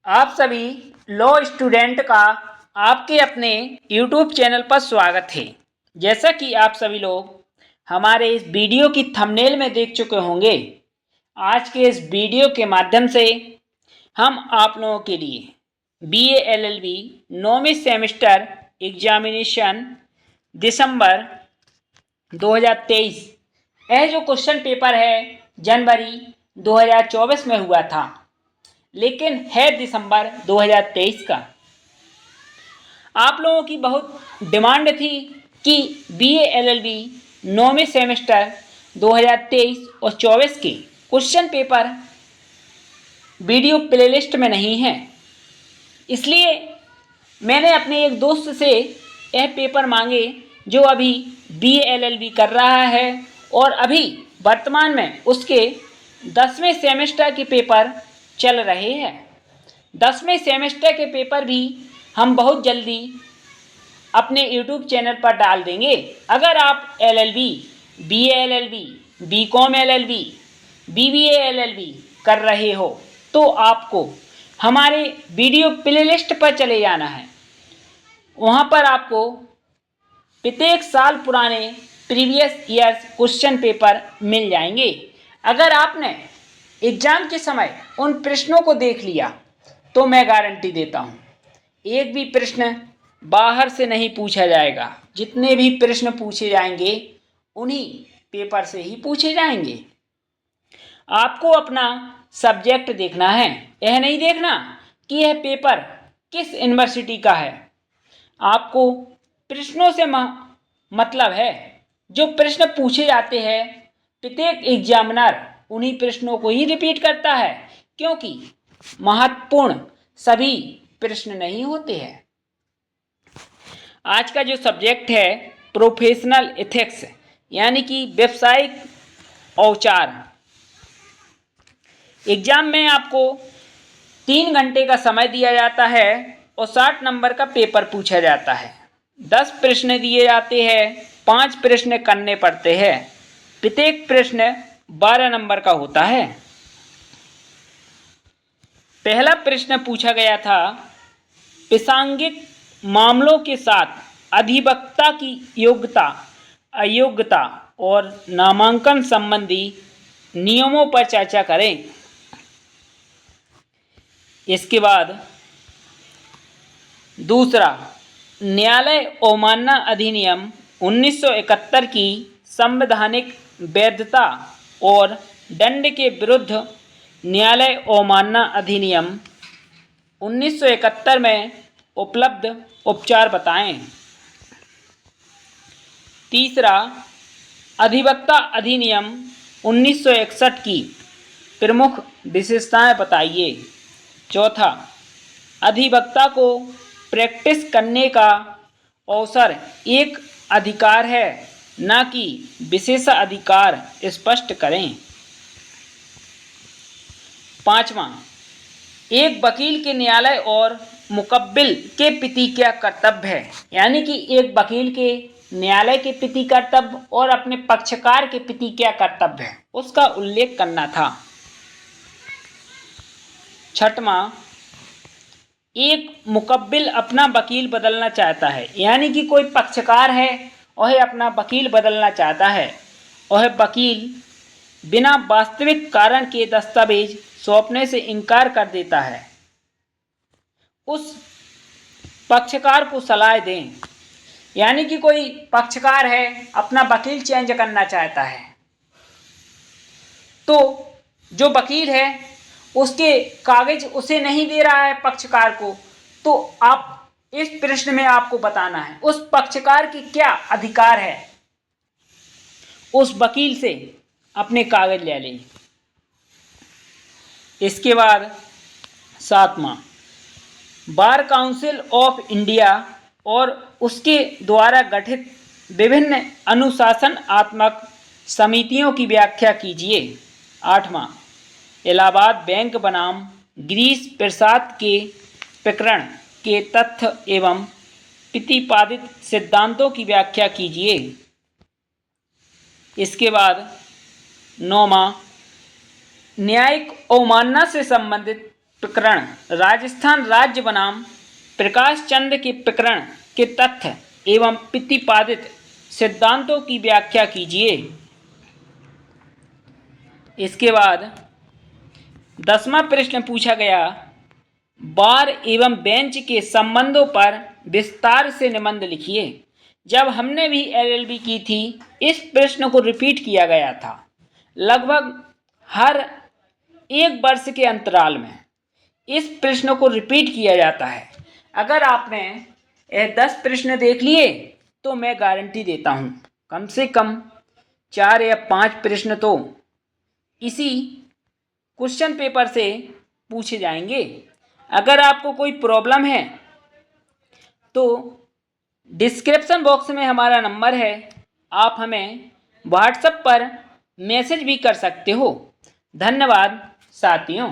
आप सभी law student का आपके अपने यूट्यूब चैनल पर स्वागत है। जैसा कि आप सभी लोग हमारे इस वीडियो की थंबनेल में देख चुके होंगे, आज के इस वीडियो के माध्यम से हम आप लोगों के लिए BA LLB 9वीं सेमेस्टर एग्जामिनेशन दिसंबर 2023 यह जो क्वेश्चन पेपर है जनवरी 2024 में हुआ था, लेकिन है दिसंबर 2023 का। आप लोगों की बहुत डिमांड थी कि BA LLB 9वें सेमेस्टर 2023 और 24 के क्वेश्चन पेपर वीडियो प्लेलिस्ट में नहीं है, इसलिए मैंने अपने एक दोस्त से यह पेपर मांगे जो अभी BA LLB कर रहा है और अभी वर्तमान में उसके 10वें सेमेस्टर के पेपर चल रहे हैं। 10वें सेमेस्टर के पेपर भी हम बहुत जल्दी अपने YouTube चैनल पर डाल देंगे। अगर आप LLB, BA LLB, BCom LLB, BBA LLB कर रहे हो तो आपको हमारे वीडियो प्लेलिस्ट पर चले जाना है। वहाँ पर आपको प्रत्येक साल पुराने प्रीवियस ईयर्स क्वेश्चन पेपर मिल जाएंगे। अगर आपने एग्जाम के समय उन प्रश्नों को देख लिया तो मैं गारंटी देता हूँ एक भी प्रश्न बाहर से नहीं पूछा जाएगा। जितने भी प्रश्न पूछे जाएंगे उन्हीं पेपर से ही पूछे जाएंगे। आपको अपना सब्जेक्ट देखना है, यह नहीं देखना कि यह पेपर किस यूनिवर्सिटी का है। आपको प्रश्नों से मतलब है। जो प्रश्न पूछे जाते हैं प्रत्येक एग्जामिनर उन्हीं प्रश्नों को ही रिपीट करता है, क्योंकि महत्वपूर्ण सभी प्रश्न नहीं होते हैं। आज का जो सब्जेक्ट है प्रोफेशनल एथिक्स यानी कि व्यावसायिक औचार। एग्जाम में आपको 3 घंटे का समय दिया जाता है और 60 नंबर का पेपर पूछा जाता है। 10 प्रश्न दिए जाते हैं, 5 प्रश्न करने पड़ते हैं। प्रत्येक प्रश्न 12 नंबर का होता है। पहला प्रश्न पूछा गया था, प्रासंगिक मामलों के साथ अधिवक्ता की योग्यता, अयोग्यता और नामांकन संबंधी नियमों पर चर्चा करें। इसके बाद दूसरा, न्यायालय अवमानना अधिनियम 1971 की संवैधानिक वैधता और दंड के विरुद्ध न्यायालय अवमानना अधिनियम 1971 में उपलब्ध उपचार बताएं। तीसरा, अधिवक्ता अधिनियम 1961 की प्रमुख विशेषताएं बताइए। चौथा, अधिवक्ता को प्रैक्टिस करने का अवसर एक अधिकार है न कि विशेषाधिकार, स्पष्ट करें। पांचवा, एक वकील के न्यायालय और मुकब्बिल के प्रति क्या कर्तव्य है, यानी कि एक वकील के न्यायालय के प्रति कर्तव्य और अपने पक्षकार के प्रति क्या कर्तव्य है उसका उल्लेख करना था। छठवां, एक मुकब्बिल अपना वकील बदलना चाहता है, यानी कि कोई पक्षकार है वह अपना वकील बदलना चाहता है, वह वकील बिना वास्तविक कारण के दस्तावेज सौंपने से इनकार कर देता है। उस पक्षकार को सलाह दें, यानी कि कोई पक्षकार है अपना वकील चेंज करना चाहता है, तो जो वकील है उसके कागज उसे नहीं दे रहा है पक्षकार को, तो आप इस प्रश्न में आपको बताना है उस पक्षकार की क्या अधिकार है, उस वकील से अपने कागज ले लें। इसके बाद सातवां, बार काउंसिल ऑफ इंडिया और उसके द्वारा गठित विभिन्न अनुशासनात्मक समितियों की व्याख्या कीजिए। आठवां, इलाहाबाद बैंक बनाम गिरीश प्रसाद के प्रकरण के तथ्य एवं प्रतिपादित सिद्धांतों की व्याख्या कीजिए। इसके बाद नौवां, न्यायिक अवमानना से संबंधित प्रकरण राजस्थान राज्य बनाम प्रकाश चंद्र के प्रकरण के तथ्य एवं प्रतिपादित सिद्धांतों की व्याख्या कीजिए। इसके बाद 10वां प्रश्न पूछा गया, बार एवं बेंच के संबंधों पर विस्तार से निबंध लिखिए। जब हमने भी एलएलबी की थी, इस प्रश्न को रिपीट किया गया था। लगभग हर एक वर्ष के अंतराल में इस प्रश्न को रिपीट किया जाता है। अगर आपने यह 10 प्रश्न देख लिए तो मैं गारंटी देता हूँ कम से कम 4 या 5 प्रश्न तो इसी क्वेश्चन पेपर से पूछे जाएंगे। अगर आपको कोई प्रॉब्लम है तो डिस्क्रिप्शन बॉक्स में हमारा नंबर है, आप हमें व्हाट्सएप पर मैसेज भी कर सकते हो। धन्यवाद साथियों।